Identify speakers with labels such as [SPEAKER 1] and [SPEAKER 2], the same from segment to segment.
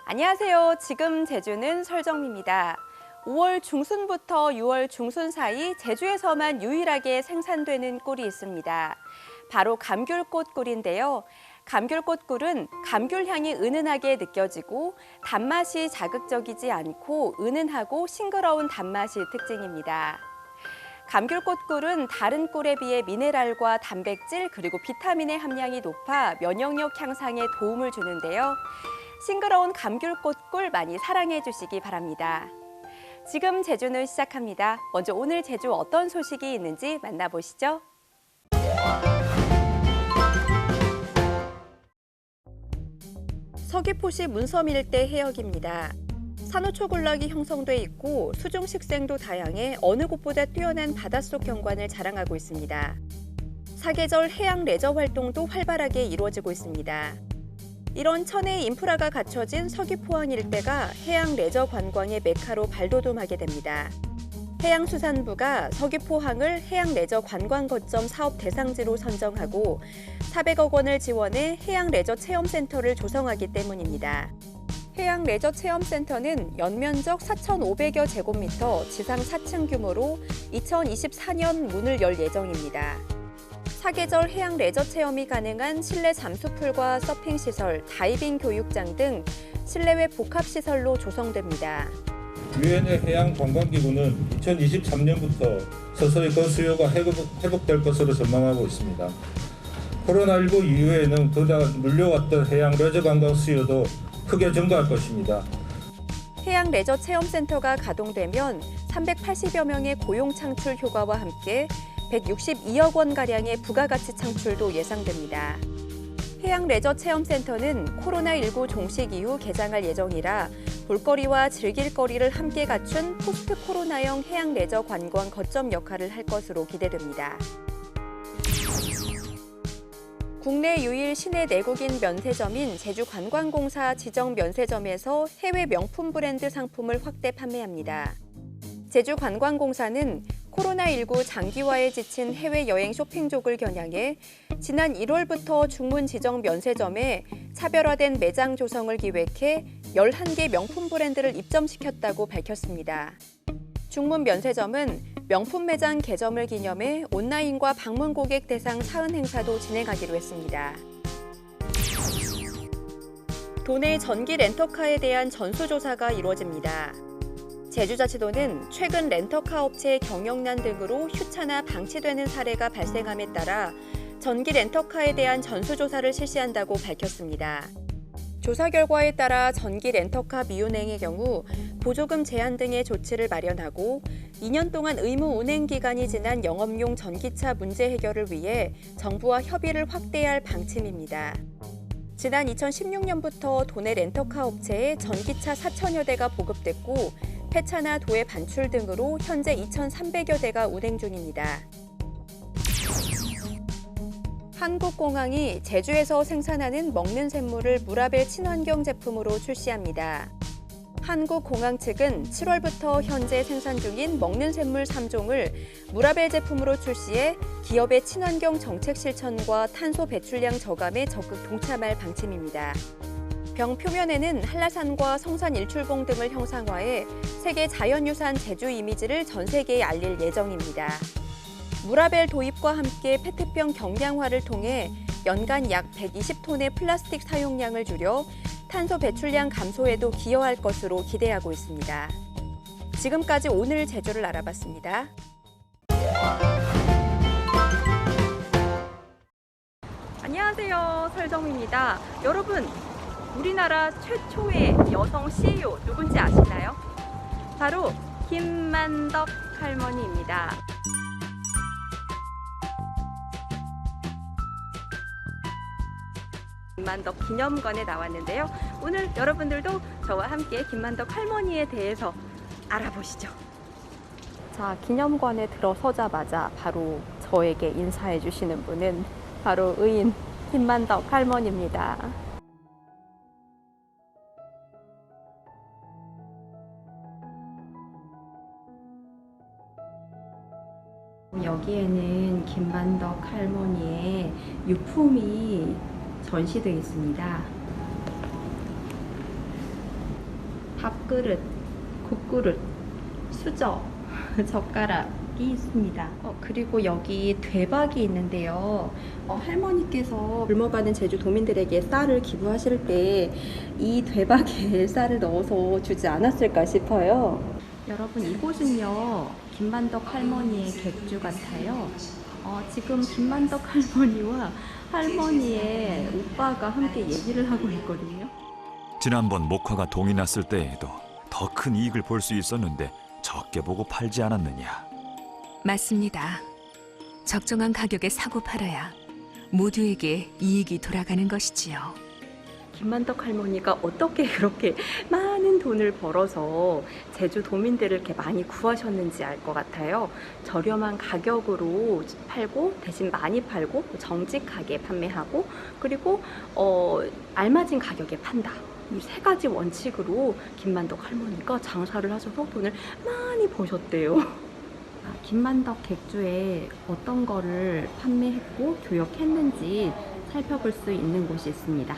[SPEAKER 1] 안녕하세요. 지금 제주는 설정미입니다. 5월 중순부터 6월 중순 사이 제주에서만 유일하게 생산되는 꿀이 있습니다. 바로 감귤꽃 꿀인데요. 감귤꽃 꿀은 감귤 향이 은은하게 느껴지고 단맛이 자극적이지 않고 은은하고 싱그러운 단맛이 특징입니다. 감귤꽃 꿀은 다른 꿀에 비해 미네랄과 단백질 그리고 비타민의 함량이 높아 면역력 향상에 도움을 주는데요. 싱그러운 감귤꽃 꿀 많이 사랑해 주시기 바랍니다. 지금 제주는 시작합니다. 먼저 오늘 제주 어떤 소식이 있는지 만나보시죠. 서귀포시 문섬 일대 해역입니다. 산호초군락이 형성돼 있고 수중 식생도 다양해 어느 곳보다 뛰어난 바닷속 경관을 자랑하고 있습니다. 사계절 해양 레저 활동도 활발하게 이루어지고 있습니다. 이런 천혜의 인프라가 갖춰진 서귀포항 일대가 해양 레저 관광의 메카로 발돋움하게 됩니다. 해양수산부가 서귀포항을 해양 레저 관광 거점 사업 대상지로 선정하고 400억 원을 지원해 해양 레저 체험센터를 조성하기 때문입니다. 해양 레저 체험센터는 연면적 4,500여 제곱미터, 지상 4층 규모로 2024년 문을 열 예정입니다. 사계절 해양 레저 체험이 가능한 실내 잠수풀과 서핑시설, 다이빙 교육장 등 실내외 복합시설로 조성됩니다.
[SPEAKER 2] 유엔의 해양관광기구는 2023년부터 서서히 그 수요가 회복될 것으로 전망하고 있습니다. 코로나19 이후에는 그동안 물려왔던 해양 레저 관광 수요도 크게 증가할 것입니다.
[SPEAKER 1] 해양 레저 체험센터가 가동되면 380여 명의 고용 창출 효과와 함께 162억 원가량의 부가가치 창출도 예상됩니다. 해양 레저 체험센터는 코로나19 종식 이후 개장할 예정이라 볼거리와 즐길거리를 함께 갖춘 포스트 코로나형 해양 레저 관광 거점 역할을 할 것으로 기대됩니다. 국내 유일 시내 내국인 면세점인 제주관광공사 지정 면세점에서 해외 명품 브랜드 상품을 확대 판매합니다. 제주관광공사는 코로나19 장기화에 지친 해외여행 쇼핑족을 겨냥해 지난 1월부터 중문 지정 면세점에 차별화된 매장 조성을 기획해 11개 명품 브랜드를 입점시켰다고 밝혔습니다. 중문 면세점은 명품 매장 개점을 기념해 온라인과 방문 고객 대상 사은 행사도 진행하기로 했습니다. 도내 전기 렌터카에 대한 전수조사가 이루어집니다. 제주자치도는 최근 렌터카 업체의 경영난 등으로 휴차나 방치되는 사례가 발생함에 따라 전기 렌터카에 대한 전수조사를 실시한다고 밝혔습니다. 조사 결과에 따라 전기 렌터카 미운행의 경우 보조금 제한 등의 조치를 마련하고 2년 동안 의무 운행 기간이 지난 영업용 전기차 문제 해결을 위해 정부와 협의를 확대해야 할 방침입니다. 지난 2016년부터 도내 렌터카 업체에 전기차 4천여 대가 보급됐고 폐차나 도해 반출 등으로 현재 2,300여 대가 운행 중입니다. 한국공항이 제주에서 생산하는 먹는 샘물을 무라벨 친환경 제품으로 출시합니다. 한국공항 측은 7월부터 현재 생산 중인 먹는 샘물 3종을 무라벨 제품으로 출시해 기업의 친환경 정책 실천과 탄소 배출량 저감에 적극 동참할 방침입니다. 병 표면에는 한라산과 성산 일출봉 등을 형상화해 세계 자연유산 제주 이미지를 전 세계에 알릴 예정입니다. 무라벨 도입과 함께 페트병 경량화를 통해 연간 약 120톤의 플라스틱 사용량을 줄여 탄소 배출량 감소에도 기여할 것으로 기대하고 있습니다. 지금까지 오늘 제주를 알아봤습니다. 안녕하세요. 설정미입니다. 여러분, 우리나라 최초의 여성 CEO 누군지 아시나요? 바로 김만덕 할머니입니다. 김만덕 기념관에 나왔는데요. 오늘 여러분들도 저와 함께 김만덕 할머니에 대해서 알아보시죠. 자, 기념관에 들어서자마자 바로 저에게 인사해 주시는 분은 바로 의인 김만덕 할머니입니다.
[SPEAKER 3] 여기에는 김만덕 할머니의 유품이 전시되어 있습니다. 밥그릇, 국그릇, 수저, 젓가락이 있습니다. 그리고 여기 대박이 있는데요. 할머니께서 굶어가는 제주 도민들에게 쌀을 기부하실 때 이 대박에 쌀을 넣어서 주지 않았을까 싶어요. 여러분, 이곳은요, 김만덕 할머니의 객주 같아요. 지금 김만덕 할머니와 할머니의 오빠가 함께 얘기를 하고 있거든요.
[SPEAKER 4] 지난번 목화가 동이 났을 때에도 더 큰 이익을 볼 수 있었는데 적게 보고 팔지 않았느냐.
[SPEAKER 5] 맞습니다. 적정한 가격에 사고 팔아야 모두에게 이익이 돌아가는 것이지요.
[SPEAKER 3] 김만덕 할머니가 어떻게 그렇게 많은 돈을 벌어서 제주 도민들을 이렇게 많이 구하셨는지 알 것 같아요. 저렴한 가격으로 팔고 대신 많이 팔고 정직하게 판매하고 그리고 알맞은 가격에 판다. 이 세 가지 원칙으로 김만덕 할머니가 장사를 하셔서 돈을 많이 버셨대요. 김만덕 객주에 어떤 거를 판매했고 교역했는지 살펴볼 수 있는 곳이 있습니다.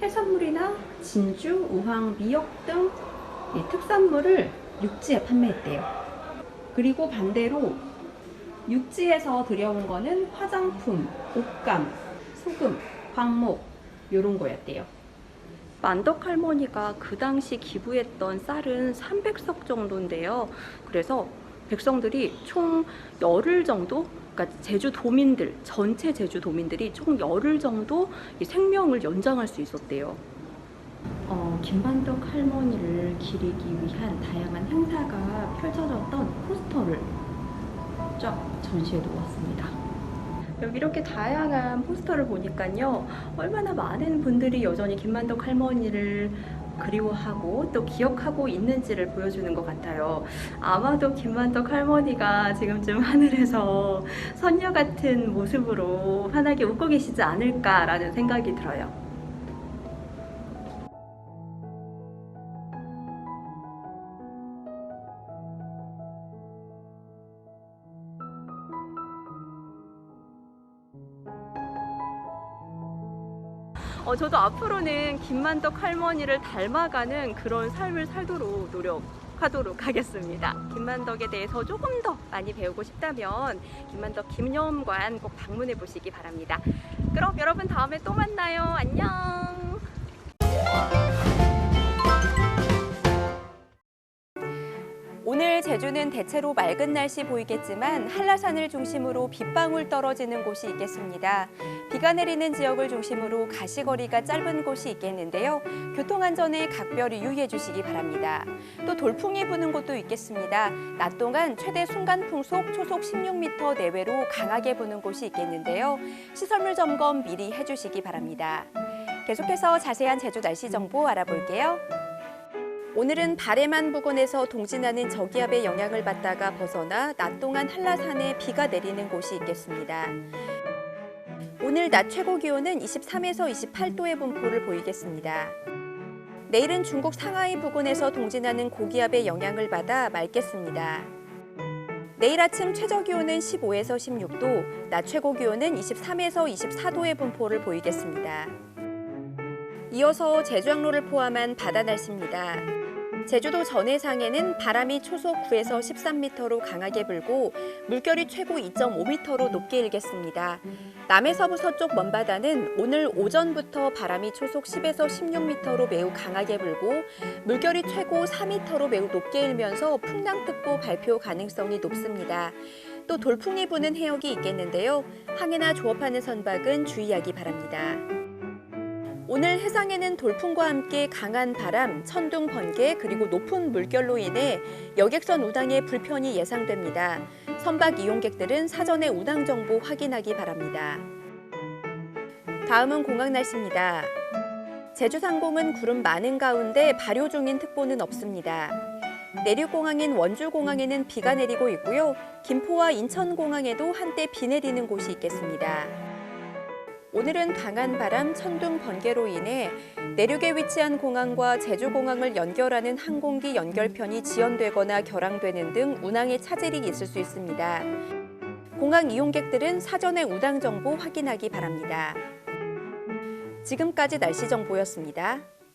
[SPEAKER 3] 해산물이나 진주, 우황, 미역 등 특산물을 육지에 판매했대요. 그리고 반대로 육지에서 들여온 거는 화장품, 옷감, 소금, 광목 이런 거였대요. 만덕 할머니가 그 당시 기부했던 쌀은 300석 정도인데요. 그래서 백성들이 총 열흘 정도, 그러니까 제주 도민들, 전체 제주 도민들이 총 열흘 정도 이 생명을 연장할 수 있었대요. 김만덕 할머니를 기리기 위한 다양한 행사가 펼쳐졌던 포스터를 쫙 전시해 놓았습니다. 여기 이렇게 다양한 포스터를 보니까요, 얼마나 많은 분들이 여전히 김만덕 할머니를 그리워하고 또 기억하고 있는지를 보여주는 것 같아요. 아마도 김만덕 할머니가 지금쯤 하늘에서 선녀 같은 모습으로 환하게 웃고 계시지 않을까라는 생각이 들어요. 저도 앞으로는 김만덕 할머니를 닮아가는 그런 삶을 살도록 노력하도록 하겠습니다. 김만덕에 대해서 조금 더 많이 배우고 싶다면 김만덕 기념관 꼭 방문해 보시기 바랍니다. 그럼 여러분 다음에 또 만나요. 안녕.
[SPEAKER 1] 오늘 제주는 대체로 맑은 날씨 보이겠지만 한라산을 중심으로 빗방울 떨어지는 곳이 있겠습니다. 비가 내리는 지역을 중심으로 가시거리가 짧은 곳이 있겠는데요. 교통안전에 각별히 유의해 주시기 바랍니다. 또 돌풍이 부는 곳도 있겠습니다. 낮 동안 최대 순간풍속 초속 16m 내외로 강하게 부는 곳이 있겠는데요. 시설물 점검 미리 해주시기 바랍니다. 계속해서 자세한 제주 날씨 정보 알아볼게요. 오늘은 바레만 부근에서 동진하는 저기압의 영향을 받다가 벗어나 낮 동안 한라산에 비가 내리는 곳이 있겠습니다. 오늘 낮 최고 기온은 23에서 28도의 분포를 보이겠습니다. 내일은 중국 상하이 부근에서 동진하는 고기압의 영향을 받아 맑겠습니다. 내일 아침 최저 기온은 15에서 16도, 낮 최고 기온은 23에서 24도의 분포를 보이겠습니다. 이어서 제주항로를 포함한 바다 날씨입니다. 제주도 전해상에는 바람이 초속 9에서 13m로 강하게 불고 물결이 최고 2.5m로 높게 일겠습니다. 남해서부 서쪽 먼바다는 오늘 오전부터 바람이 초속 10에서 16m로 매우 강하게 불고 물결이 최고 4m로 매우 높게 일면서 풍랑특보 발표 가능성이 높습니다. 또 돌풍이 부는 해역이 있겠는데요. 항해나 조업하는 선박은 주의하기 바랍니다. 오늘 해상에는 돌풍과 함께 강한 바람, 천둥, 번개, 그리고 높은 물결로 인해 여객선 운항에 불편이 예상됩니다. 선박 이용객들은 사전에 운항 정보 확인하기 바랍니다. 다음은 공항 날씨입니다. 제주상공은 구름 많은 가운데 발효 중인 특보는 없습니다. 내륙공항인 원주공항에는 비가 내리고 있고요. 김포와 인천공항에도 한때 비 내리는 곳이 있겠습니다. 오늘은 강한 바람, 천둥, 번개로 인해 내륙에 위치한 공항과 제주공항을 연결하는 항공기 연결편이 지연되거나 결항되는 등 운항에 차질이 있을 수 있습니다. 공항 이용객들은 사전에 운항 정보 확인하기 바랍니다. 지금까지 날씨 정보였습니다.